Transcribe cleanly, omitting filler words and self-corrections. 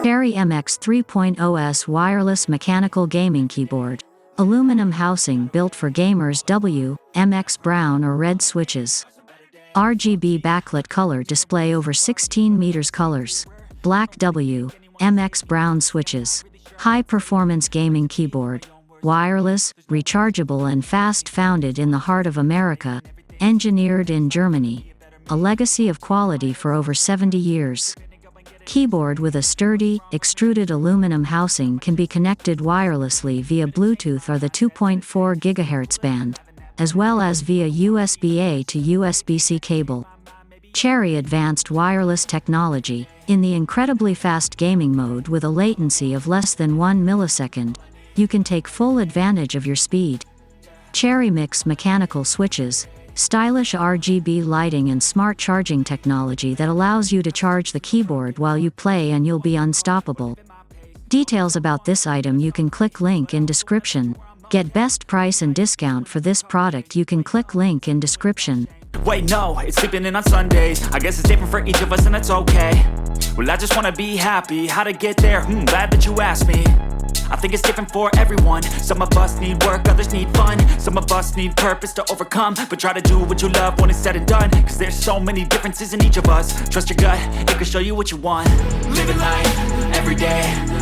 Cherry MX 3.0S wireless mechanical gaming keyboard. Aluminum housing built for gamers. MX brown or red switches. RGB backlit color display over 16 meters colors. Black MX brown switches. High performance gaming keyboard. Wireless, rechargeable and fast. Founded in the heart of America. Engineered in Germany. A legacy of quality for over 70 years. Keyboard with a sturdy, extruded aluminum housing can be connected wirelessly via Bluetooth or the 2.4 GHz band, as well as via USB-A to USB-C cable. Cherry advanced wireless technology, in the incredibly fast gaming mode with a latency of less than 1 millisecond, you can take full advantage of your speed. Cherry Mix mechanical switches, stylish RGB lighting and smart charging technology that allows you to charge the keyboard while you play and you'll be unstoppable. Details about this item you can click link in description. Get best price and discount for this product you can click link in description. Wait, no, it's sleeping in on Sundays. I guess it's different for each of us and that's okay. Well, I just wanna be happy. How to get there? Glad that you asked me. I think it's different for everyone. Some of us need work, others need fun. Some of us need purpose to overcome. But try to do what you love when it's said and done. Cause there's so many differences in each of us. Trust your gut, it can show you what you want. Living life, every day